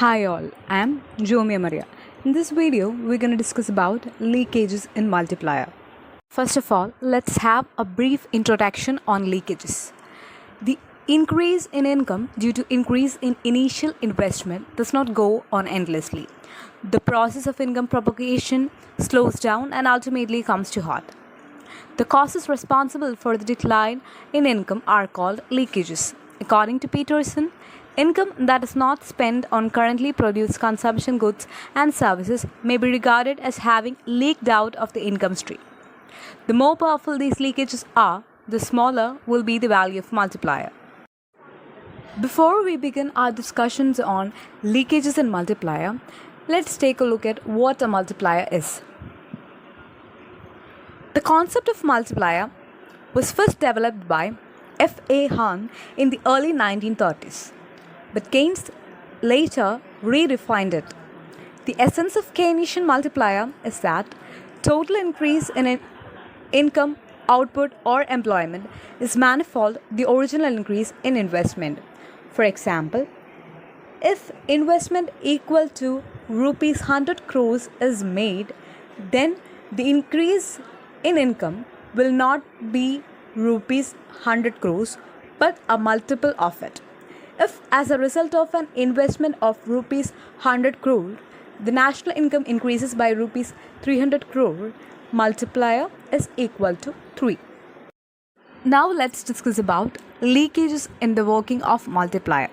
Hi all, I am Jomia Maria. In this video, we're going to discuss about leakages in multiplier. First of all, let's have a brief introduction on leakages. The increase in income due to increase in initial investment does not go on endlessly. The process of income propagation slows down and ultimately comes to halt. The causes responsible for the decline in income are called leakages. According to Peterson, income that is not spent on currently produced consumption goods and services may be regarded as having leaked out of the income stream. The more powerful these leakages are, the smaller will be the value of multiplier. Before we begin our discussions on leakages in multiplier, let's take a look at what a multiplier is. The concept of multiplier was first developed by F.A. Hahn in the early 1930s, but Keynes later redefined it. The essence of Keynesian multiplier is that total increase in income, output, or employment is manifold the original increase in investment. For example, if investment equal to rupees 100 crores is made, then the increase in income will not be rupees 100 crores but a multiple of it. If as a result of an investment of rupees 100 crore, the national income increases by rupees 300 crore, multiplier is equal to 3. Now let's discuss about leakages in the working of multiplier.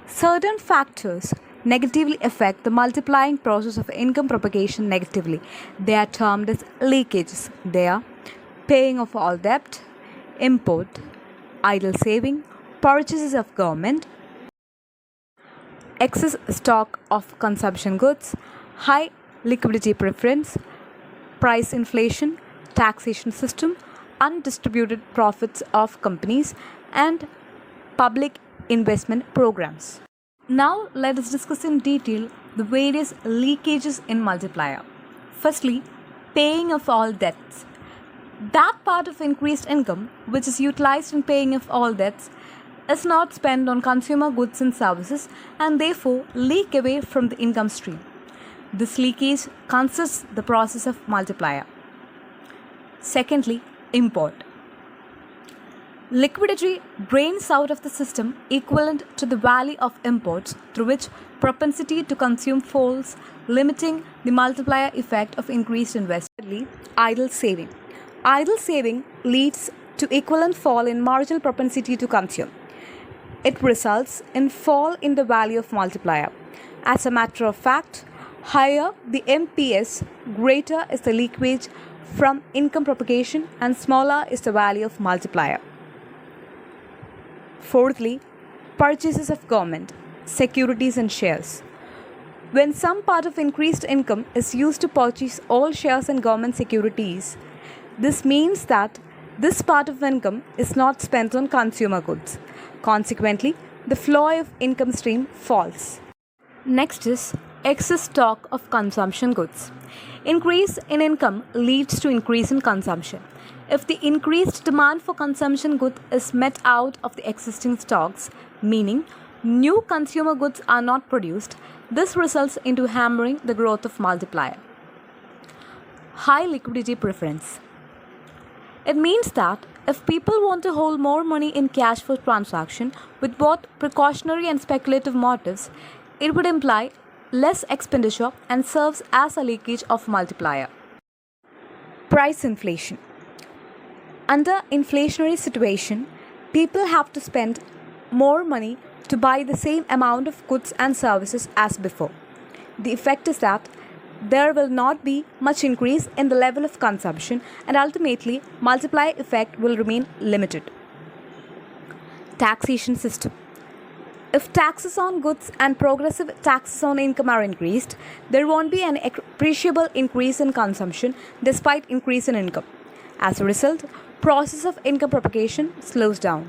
Certain factors negatively affect the multiplying process of income propagation negatively. They are termed as leakages. They are paying of all debt, import, idle saving, purchases of government, excess stock of consumption goods, high liquidity preference, price inflation, taxation system, undistributed profits of companies, and public investment programs. Now let us discuss in detail the various leakages in multiplier. Firstly, paying of all debts. That part of increased income which is utilized in paying of all debts is not spent on consumer goods and services and therefore leak away from the income stream. This leakage consists the process of multiplier. Secondly, import. Liquidity drains out of the system equivalent to the value of imports through which propensity to consume falls, limiting the multiplier effect of increased investment. Idle saving. Idle saving leads to equivalent fall in marginal propensity to consume. It results in fall in the value of multiplier. As a matter of fact, higher the MPS, greater is the leakage from income propagation and smaller is the value of multiplier. Fourthly, purchases of government, securities and shares. When some part of increased income is used to purchase all shares in government securities, this means that this part of income is not spent on consumer goods. Consequently, the flow of income stream falls. Next is excess stock of consumption goods. Increase in income leads to increase in consumption. If the increased demand for consumption goods is met out of the existing stocks, meaning new consumer goods are not produced, this results into hampering the growth of multiplier. High liquidity preference. It means that if people want to hold more money in cash for transaction with both precautionary and speculative motives, it would imply less expenditure and serves as a leakage of multiplier. Price inflation. Under inflationary situation, people have to spend more money to buy the same amount of goods and services as before. The effect is that there will not be much increase in the level of consumption and ultimately multiplier effect will remain limited. Taxation system. If taxes on goods and progressive taxes on income are increased, there won't be an appreciable increase in consumption despite increase in income. As a result, process of income propagation slows down.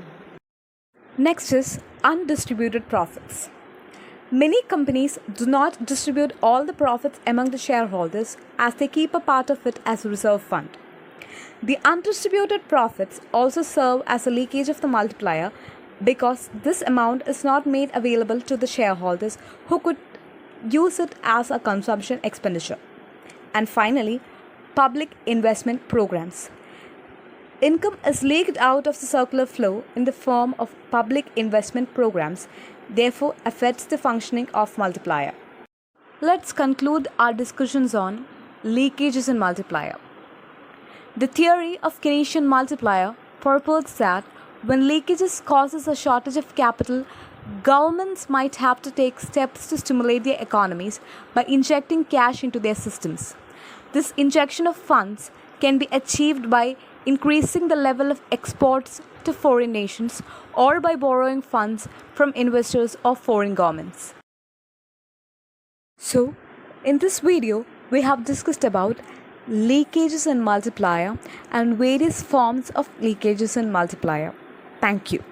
Next is undistributed profits. Many companies do not distribute all the profits among the shareholders as they keep a part of it as a reserve fund. The undistributed profits also serve as a leakage of the multiplier because this amount is not made available to the shareholders who could use it as a consumption expenditure. And finally, public investment programs. Income is leaked out of the circular flow in the form of public investment programs, therefore affects the functioning of multiplier. Let's conclude our discussions on leakages in multiplier. The theory of Keynesian multiplier purports that when leakages causes a shortage of capital, governments might have to take steps to stimulate their economies by injecting cash into their systems. This injection of funds can be achieved by increasing the level of exports to foreign nations or by borrowing funds from investors or foreign governments. So, in this video, we have discussed about leakages in multiplier and various forms of leakages in multiplier. Thank you.